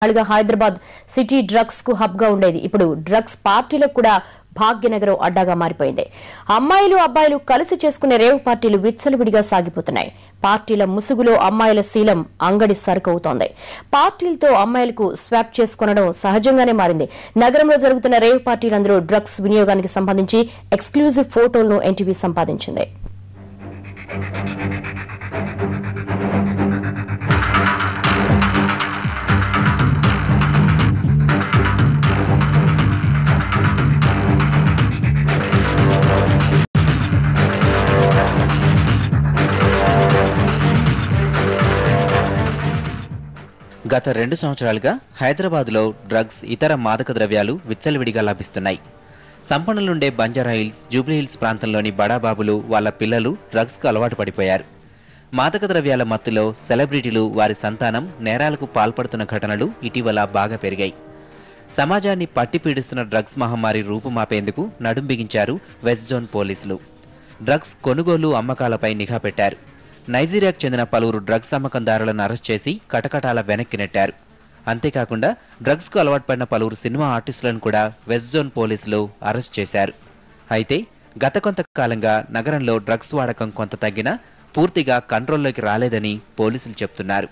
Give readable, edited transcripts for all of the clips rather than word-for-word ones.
Hyderabad city drugs కు hub గా ఉండేది. ఇప్పుడు డ్రగ్స్ పార్టీలకు కూడా భాగ్యనగరం అడ్డాగా మారిపోయింది. అమ్మాయిలు అబ్బాయిలు కలిసి చేసుకునే రేవ్ పార్టీలు విచ్చలవిడిగా సాగిపోతున్నాయి. పార్టీల ముసుగులో అమ్మాయిల శీలం అంగడి సరుకవుతోంది. పార్టీలతో అమ్మాయిలకు స్వాప్ చేసుకునడం సహజంగానే మారింది. నగరంలో జరుగుతున్న రేవ్ పార్టీలందరూ డ్రగ్స్ వినియోగానికి సంబంధించి ఎక్స్క్లూజివ్ ఫోటోలను ఎన్టీవీ సంపాదించింది. గత 2 సంవత్సరాలుగా హైదరాబాద్లో డ్రగ్స్ ఇతర మాదక ద్రవ్యాలు విచ్చలవిడిగా లభిస్తున్నాయి. సంపన్నులుండే బంజారా హిల్స్, జూబ్లీ హిల్స్ ప్రాంతంలోని బడాబాబులు వాళ్ళ పిల్లలు డ్రగ్స్కు అలవాటు పడిపోయారు. మాదక ద్రవ్యాల మత్తులో సెలబ్రిటీలు వారి సంతానం నేరాలకు పాల్పడుతున్న ఘటనలు ఇటీవల బాగా పెరిగాయి. సమాజాన్ని పట్టిపీడిస్తున్న డ్రగ్స్ మహమ్మారి రూపుమాపేందుకు నడుం బిగించారు వెస్ట్ జోన్ పోలీసులు. డ్రగ్స్ కొనుగోలు అమ్మకాలపై నిఘా పెట్టారు. నైజీరియాకు చెందిన పలువురు డ్రగ్స్ అమ్మకందారులను అరెస్ట్ చేసి కటకటాల వెనక్కి నెట్టారు. అంతేకాకుండా డ్రగ్స్కు అలవాటు పడిన పలువురు సినిమా ఆర్టిస్టులను కూడా వెస్ట్ జోన్ పోలీసులు అరెస్ట్ చేశారు. అయితే గత కొంతకాలంగా నగరంలో డ్రగ్స్ వాడకం కొంత తగ్గినా పూర్తిగా కంట్రోల్లోకి రాలేదని పోలీసులు చెబుతున్నారు.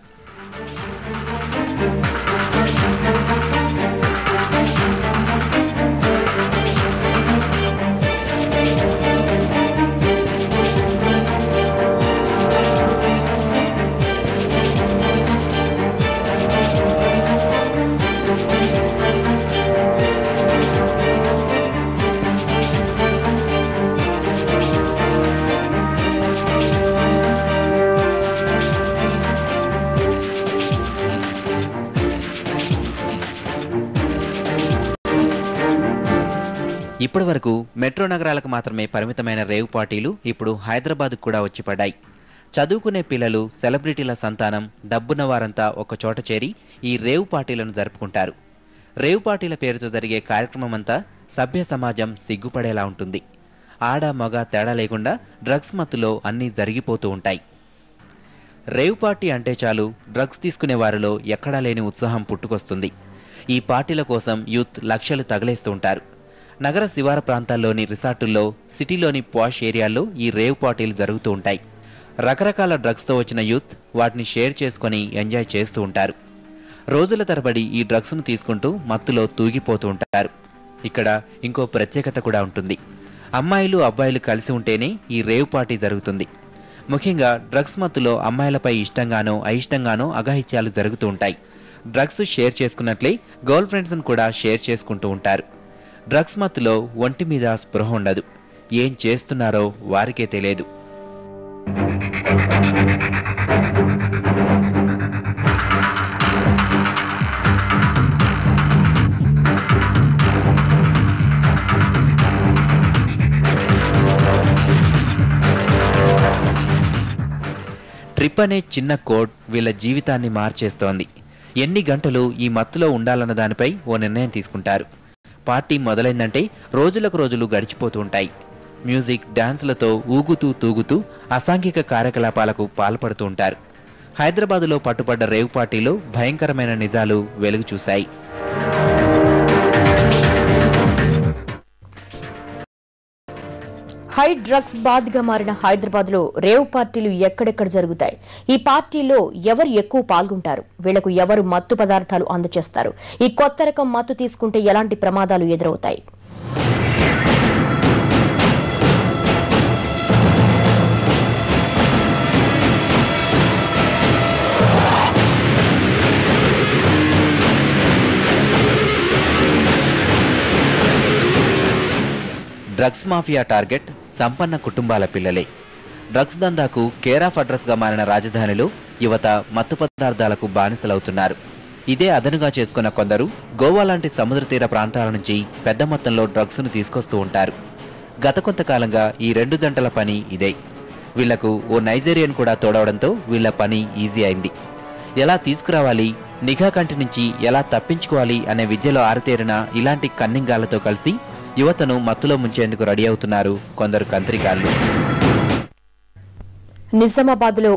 ఇప్పటి వరకు మెట్రో నగరాలకు మాత్రమే పరిమితమైన రేవ్ పార్టీలు ఇప్పుడు హైదరాబాద్కు కూడా వచ్చి పడ్డాయి. చదువుకునే పిల్లలు, సెలబ్రిటీల సంతానం, డబ్బున్న వారంతా ఒక చోట చేరి ఈ రేవ్ పార్టీలను జరుపుకుంటారు. రేవ్ పార్టీల పేరుతో జరిగే కార్యక్రమమంతా సభ్య సమాజం సిగ్గుపడేలా ఉంటుంది. ఆడ మగ తేడా లేకుండా డ్రగ్స్ మత్తులో అన్నీ జరిగిపోతూ ఉంటాయి. రేవ్ పార్టీ అంటే చాలు డ్రగ్స్ తీసుకునే వారిలో ఎక్కడా లేని ఉత్సాహం పుట్టుకొస్తుంది. ఈ పార్టీల కోసం యూత్ లక్షలు తగిలేస్తూ ఉంటారు. నగర శివార ప్రాంతాల్లోని రిసార్టుల్లో, సిటీలోని పాష్ ఏరియాల్లో ఈ రేవ్ పార్టీలు జరుగుతూ ఉంటాయి. రకరకాల డ్రగ్స్తో వచ్చిన యూత్ వాటిని షేర్ చేసుకొని ఎంజాయ్ చేస్తూ ఉంటారు. రోజుల తరబడి ఈ డ్రగ్స్ను తీసుకుంటూ మత్తులో తూగిపోతూ ఉంటారు. ఇక్కడ ఇంకో ప్రత్యేకత కూడా ఉంటుంది. అమ్మాయిలు అబ్బాయిలు కలిసి ఉంటేనే ఈ రేవ్ పార్టీ జరుగుతుంది. ముఖ్యంగా డ్రగ్స్ మత్తులో అమ్మాయిలపై ఇష్టంగానో అయిష్టంగానో అఘాయిత్యాలు జరుగుతూ ఉంటాయి. డ్రగ్స్ షేర్ చేసుకున్నట్లే గర్ల్ ఫ్రెండ్స్ను కూడా షేర్ చేసుకుంటూ ఉంటారు. డ్రగ్స్ మత్తులో ఒంటి మీద స్పృహ ఉండదు. ఏం చేస్తున్నారో వారికే తెలియదు. ట్రిప్ అనే చిన్న కోడ్ వీళ్ళ జీవితాన్ని మార్చేస్తోంది. ఎన్ని గంటలు ఈ మత్తులో ఉండాలన్న దానిపై ఓ నిర్ణయం తీసుకుంటారు. పార్టీ మొదలైందంటే రోజులకు రోజులు గడిచిపోతూ ఉంటాయి. మ్యూజిక్, డాన్సులతో ఊగుతూ తూగుతూ అసాంఘిక కార్యకలాపాలకు పాల్పడుతూ ఉంటారు. హైదరాబాదులో పట్టుపడ్డ రేవ్ పార్టీలో భయంకరమైన నిజాలు వెలుగు చూశాయి. హై డ్రగ్స్ బాద్గా మారిన హైదరాబాద్ లో రేవ్ పార్టీలు ఎక్కడెక్కడ జరుగుతాయి? ఈ పార్టీల్లో ఎవరు ఎక్కువ పాల్గొంటారు? వీళ్లకు ఎవరు మత్తు పదార్థాలు అందజేస్తారు? ఈ కొత్త రకం మత్తు తీసుకుంటే ఎలాంటి ప్రమాదాలు ఎదురవుతాయి? డ్రగ్స్ మాఫియా టార్గెట్ సంపన్న కుటుంబాల పిల్లలే. డ్రగ్స్ దందాకు కేర్ ఆఫ్ అడ్రస్ గా మారిన రాజధానిలో యువత మత్తు పదార్థాలకు బానిసలవుతున్నారు. ఇదే అదనుగా చేసుకున్న కొందరు గోవా లాంటి సముద్ర తీర ప్రాంతాల నుంచి పెద్ద మొత్తంలో డ్రగ్స్ ను తీసుకొస్తూ ఉంటారు. గత కొంతకాలంగా ఈ 2 జంటల పని ఇదే. వీళ్లకు ఓ నైజీరియన్ కూడా తోడవడంతో వీళ్ల పని ఈజీ అయింది. ఎలా తీసుకురావాలి, నిఘా కంటి నుంచి ఎలా తప్పించుకోవాలి అనే విద్యలో ఆరితేరిన ఇలాంటి కన్నింగాలతో కలిసి యువతను మత్తులో ముంచేందుకు రెడీ అవుతున్నారు కొందరు కంత్రిగాళ్లు. నిజామాబాద్ లో